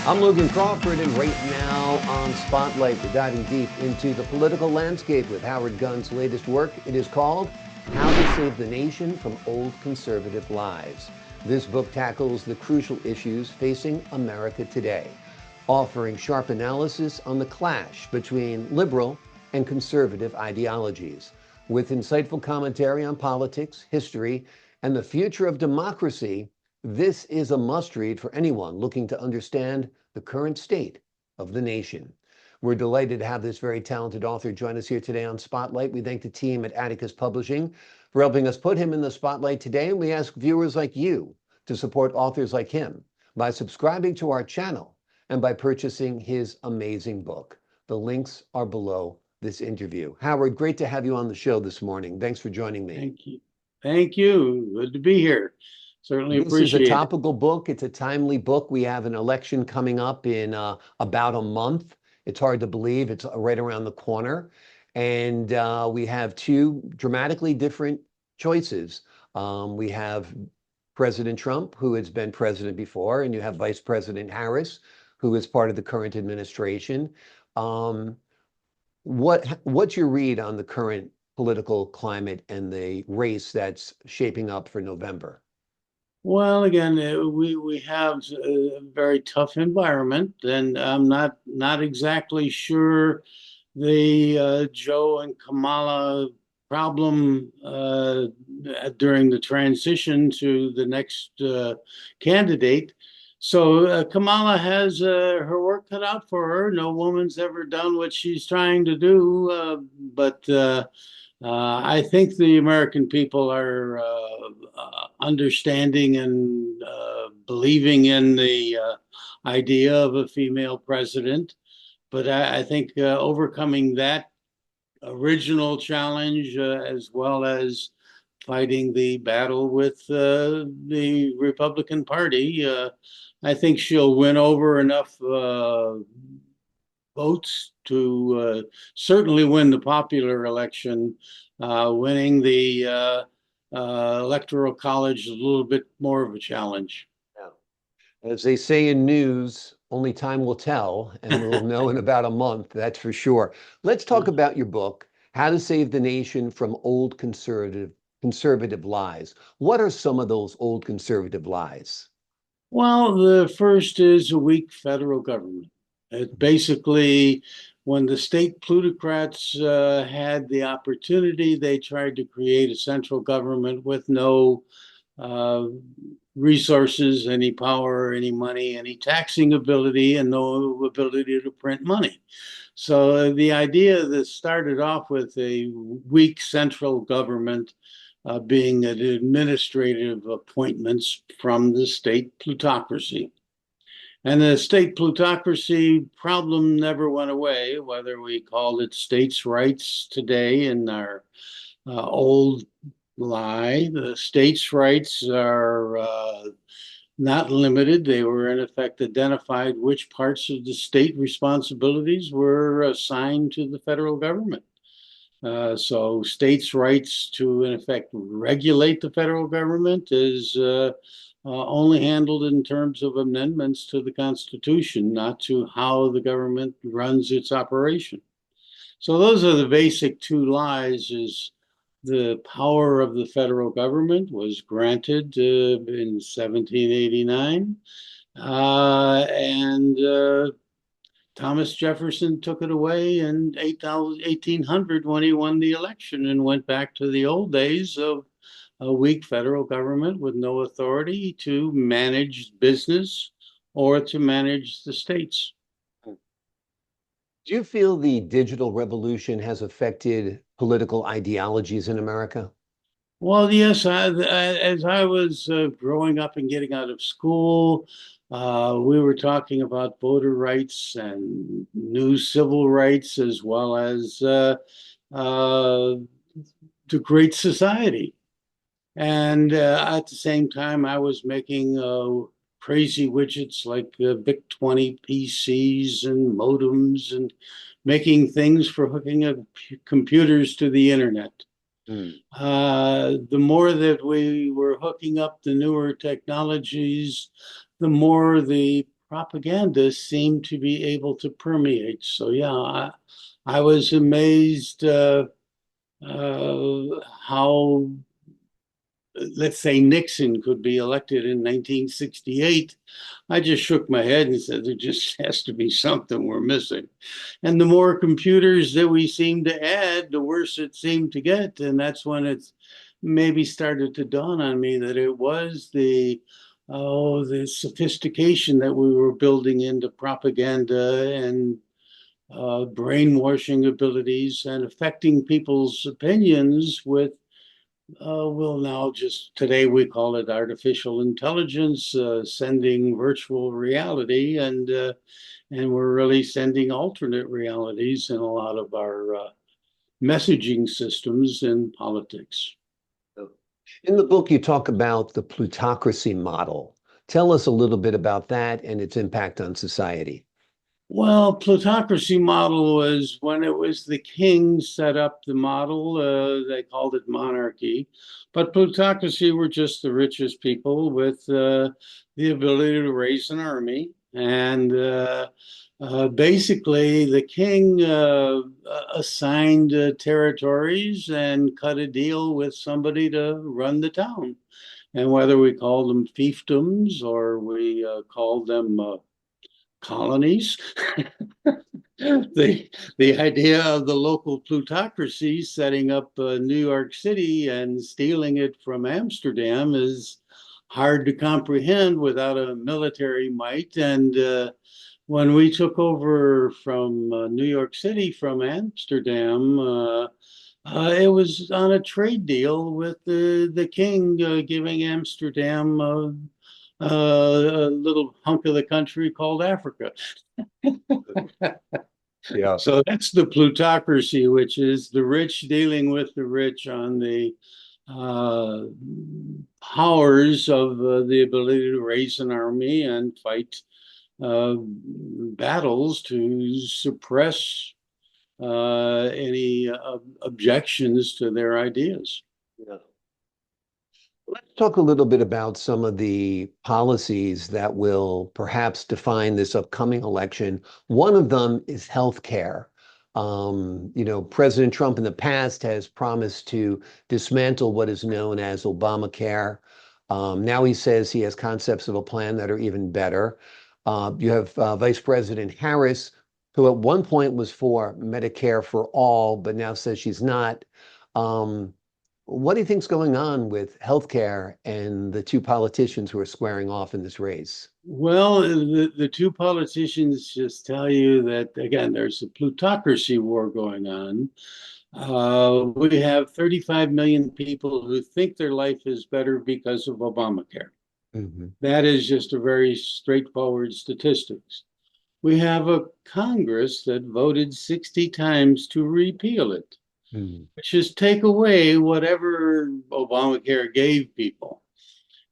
I'm Logan Crawford, and right now on Spotlight, we're diving deep into the political landscape with Howard Gunn's latest work. It is called How to Save the Nation from Old Conservative Lies. This book tackles the crucial issues facing America today, offering sharp analysis on the clash between liberal and conservative ideologies, with insightful commentary on politics, history, and the future of democracy. This is a must-read for anyone looking to understand the current state of the nation. We're delighted to have this very talented author join us here today on Spotlight. We thank the team at Atticus Publishing for helping us put him in the spotlight today, and we ask viewers like you to support authors like him by subscribing to our channel and by purchasing his amazing book. The links are below this interview. Howard, great to have you on the show this morning. Thanks for joining me. Thank you. Thank you. Good to be here. Certainly This is a appreciate it. topical book. It's a timely book. We have an election coming up in about a month. It's hard to believe. It's right around the corner. And we have two dramatically different choices. We have President Trump, who has been president before, and you have Vice President Harris, who is part of the current administration. Um, what's your read on the current political climate and the race that's shaping up for November? Well, again, we have a very tough environment, and I'm not exactly sure the Joe and Kamala problem during the transition to the next candidate. So Kamala has her work cut out for her. No woman's ever done what she's trying to do, but I think the American people are understanding and believing in the idea of a female president. But I think overcoming that original challenge, as well as fighting the battle with the Republican Party, I think she'll win over enough votes to certainly win the popular election. Winning the electoral college is a little bit more of a challenge. Yeah. As they say in news, only time will tell, and we'll know in about a month, that's for sure. Let's talk about your book, How to Save the Nation from Old Conservative Lies. What are some of those old conservative lies? Well, the first is a weak federal government. It basically, when the state plutocrats had the opportunity, they tried to create a central government with no uh, resources, any power, any money, any taxing ability, and no ability to print money. So the idea that started off with a weak central government being an administrative appointments from the state plutocracy. And the state plutocracy problem never went away, whether we called it states' rights today in our old lie. The states' rights are not limited. They were, in effect, identified which parts of the state responsibilities were assigned to the federal government. So states' rights to, in effect, regulate the federal government is only handled in terms of amendments to the Constitution, not to how the government runs its operation. So those are the basic two lies. Is the power of the federal government was granted in 1789, and Thomas Jefferson took it away in 1800 when he won the election and went back to the old days of a weak federal government with no authority to manage business or to manage the states. Do you feel the digital revolution has affected political ideologies in America? Well, yes, as I was growing up and getting out of school, we were talking about voter rights and new civil rights, as well as uh, the Great Society. And at the same time, I was making crazy widgets like VIC 20 PCs and modems and making things for hooking up computers to the internet. Mm. The more that we were hooking up the newer technologies, the more the propaganda seemed to be able to permeate. So yeah, I was amazed how, let's say, Nixon could be elected in 1968. I just shook my head and said, there just has to be something we're missing. And the more computers that we seemed to add, the worse it seemed to get. And that's when it's maybe started to dawn on me that it was the sophistication that we were building into propaganda and brainwashing abilities and affecting people's opinions with well, now just today we call it artificial intelligence, sending virtual reality, and we're really sending alternate realities in a lot of our messaging systems in politics. In the book, you talk about the plutocracy model. Tell us a little bit about that and its impact on society. Well, plutocracy model was when it was the king set up the model. They called it monarchy, but plutocracy were just the richest people with the ability to raise an army. And basically, the king assigned territories and cut a deal with somebody to run the town. And whether we called them fiefdoms or we called them colonies. The idea of the local plutocracy setting up New York City and stealing it from Amsterdam is hard to comprehend without a military might. And when we took over from New York City from Amsterdam, it was on a trade deal with the king giving Amsterdam a little hunk of the country called Africa. Yeah. So that's the plutocracy, which is the rich dealing with the rich on the uh, powers of the ability to raise an army and fight battles to suppress any objections to their ideas. Yeah. Let's talk a little bit about some of the policies that will perhaps define this upcoming election. One of them is healthcare. President Trump in the past has promised to dismantle what is known as Obamacare. Now he says he has concepts of a plan that are even better. You have Vice President Harris, who at one point was for Medicare for all, but now says she's not. Um, what do you think's going on with healthcare and the two politicians who are squaring off in this race? Well, the two politicians just tell you that, again, there's a plutocracy war going on. We have 35 million people who think their life is better because of Obamacare. Mhm. That is just a very straightforward statistics. We have a Congress that voted 60 times to repeal it, Mhm. which is take away whatever Obamacare gave people.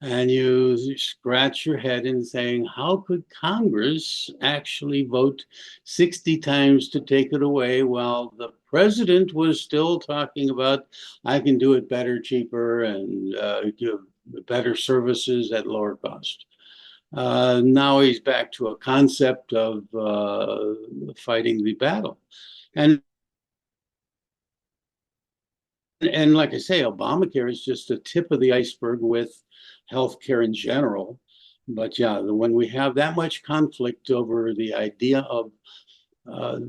And you scratch your head in saying, how could Congress actually vote 60 times to take it away while the president was still talking about, I can do it better, cheaper, and give better services at lower cost? Now he's back to a concept of fighting the battle. And and like I say, Obamacare is just the tip of the iceberg with healthcare in general. But yeah, when we have that much conflict over the idea of uh,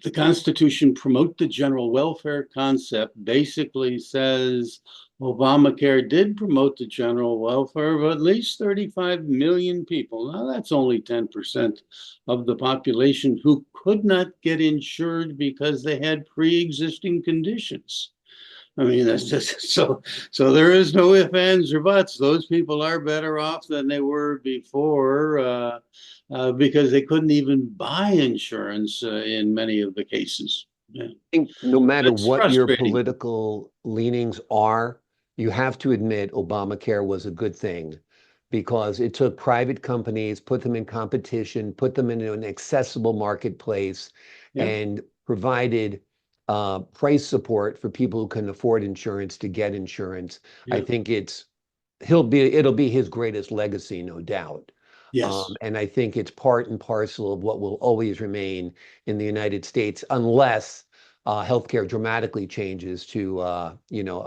the Constitution promote the general welfare concept, basically says Obamacare did promote the general welfare of at least 35 million people. Now, that's only 10% of the population who could not get insured because they had pre-existing conditions. I mean, that's just so. So there is no ifs, ands, or buts. Those people are better off than they were before because they couldn't even buy insurance in many of the cases. Yeah. Think no matter It's what your frustrating. political leanings are, you have to admit Obamacare was a good thing because it took private companies, put them in competition, put them into an accessible marketplace, Yeah, and provided price support for people who can afford insurance to get insurance. I yeah. think it'll be his greatest legacy, no doubt. Yes. And I think it's part and parcel of what will always remain in the United States unless healthcare dramatically changes to a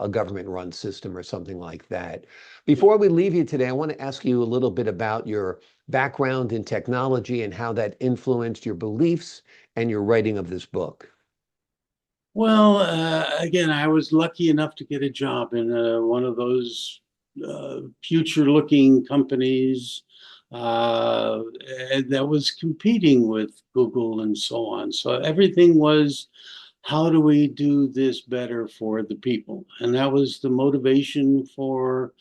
government-run system or something like that. Yeah. Before we leave you today, I want to ask you a little bit about your background in technology and how that influenced your beliefs and your writing of this book. Well, again, I was lucky enough to get a job in one of those future-looking companies uh, and that was competing with Google and so on. So everything was, how do we do this better for the people? And that was the motivation for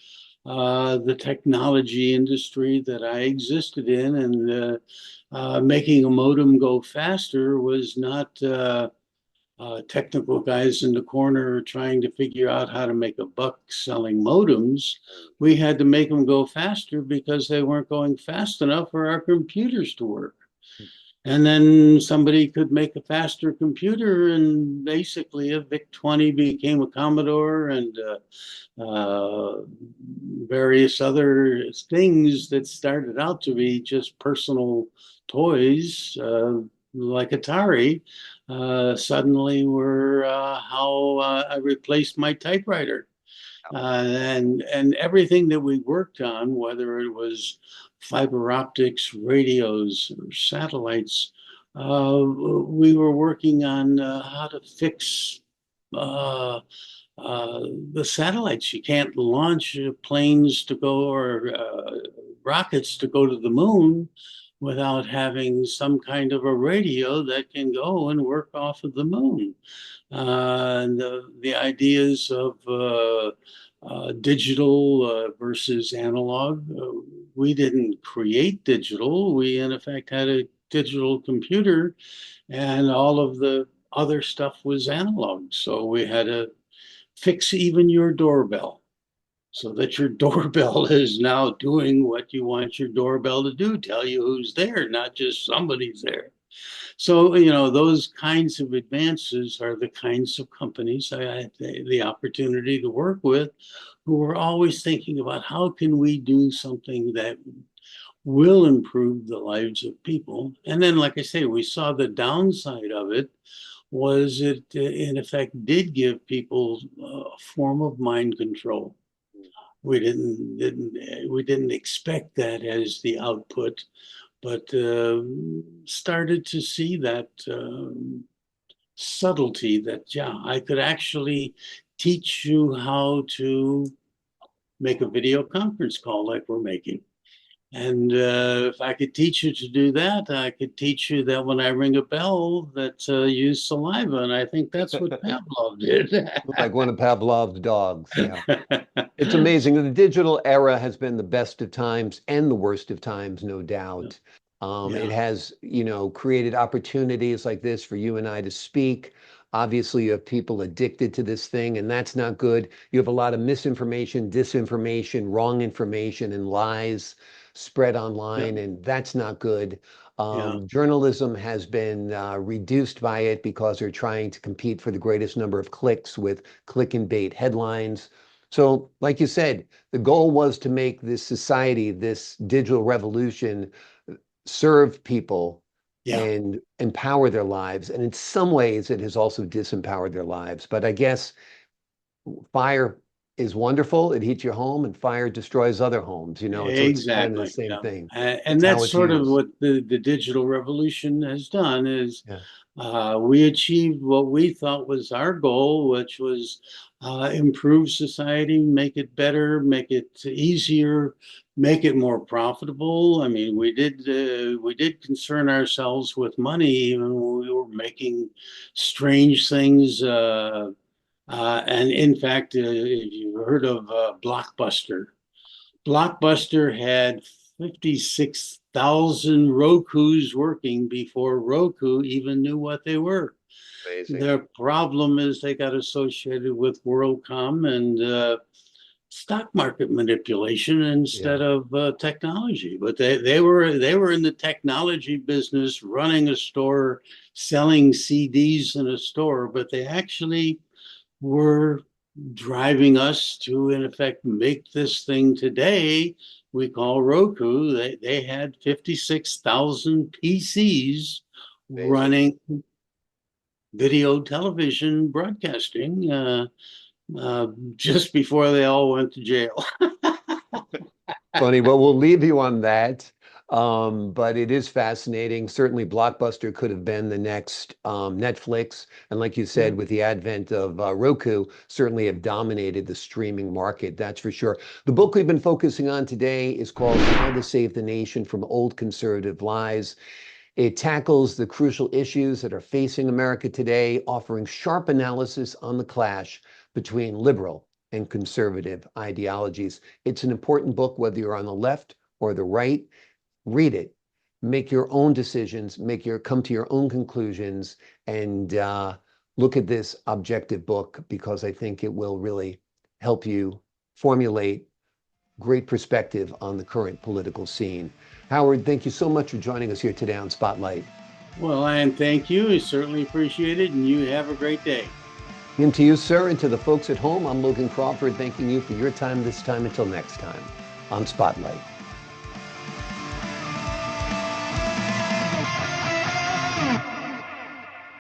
the technology industry that I existed in. And making a modem go faster was not technical guys in the corner trying to figure out how to make a buck selling modems. We had to make them go faster because they weren't going fast enough for our computers to work. And then somebody could make a faster computer, and basically a VIC-20 became a Commodore, and various other things that started out to be just personal toys, like Atari, suddenly were how I replaced my typewriter. And everything that we worked on, whether it was fiber optics, radios, or satellites, we were working on how to fix uh, the satellites. You can't launch planes to go or rockets to go to the moon without having some kind of a radio that can go and work off of the moon. And the ideas of digital versus analog. We didn't create digital. We, in effect, had a digital computer, and all of the other stuff was analog. So we had to fix even your doorbell so that your doorbell is now doing what you want your doorbell to do, tell you who's there, not just somebody's there. So, those kinds of advances are the kinds of companies I had the opportunity to work with, who are always thinking about how can we do something that will improve the lives of people. And then, like I say, we saw the downside of it was it, in effect, did give people a form of mind control. We didn't expect that as the output, but started to see that subtlety that, yeah, I could actually teach you how to make a video conference call like we're making. And if I could teach you to do that, I could teach you that when I ring a bell, that use saliva. And I think that's what Pavlov did. Like one of Pavlov's dogs. Yeah. It's amazing. The digital era has been the best of times and the worst of times, no doubt. It Yeah, has, created opportunities like this for you and I to speak. Obviously, you have people addicted to this thing, and that's not good. You have a lot of misinformation, disinformation, wrong information, and lies spread yeah, online, and that's not good. yeah, Journalism has been reduced by it because they're trying to compete for the greatest number of clicks with click and bait headlines. So, like you said, the goal was to make this society, this digital revolution, serve people yeah. and empower their lives. And in some ways, it has also disempowered their lives. But I guess fire is wonderful. It heats your home, and fire destroys other homes, so it's kind of the Exactly. same Yeah. thing. And It's how that's it's sort of used. what the digital revolution has done is Yeah. we achieved what we thought was our goal, which was improve society, make it better, make it easier, make it more profitable. I mean, we did concern ourselves with money even when we were making strange things. And in fact, if you heard of Blockbuster, Blockbuster had 56,000 Rokus working before Roku even knew what they were. Amazing. Their problem is they got associated with WorldCom and stock market manipulation Yeah. instead of technology. But they were in the technology business, running a store, selling CDs in a store, but they actually were driving us to, in effect, make this thing today we call Roku. They had 56,000 PCs Amazing. running video television broadcasting just before they all went to jail. Funny, but we'll leave you on that. But it is fascinating. Certainly, Blockbuster could have been the next Netflix. And like you Yeah. said, with the advent of Roku, certainly have dominated the streaming market. That's for sure. The book we've been focusing on today is called How to Save the Nation from Old Conservative Lies. It tackles the crucial issues that are facing America today, offering sharp analysis on the clash between liberal and conservative ideologies. It's an important book, whether you're on the left or the right. Read it, make your own decisions, come to your own conclusions, and look at this objective book because I think it will really help you formulate great perspective on the current political scene. Howard, thank you so much for joining us here today on Spotlight. Well, and thank you. I certainly appreciate it. And you have a great day. And to you, sir, and to the folks at home, I'm Logan Crawford, thanking you for your time this time. Until next time on Spotlight.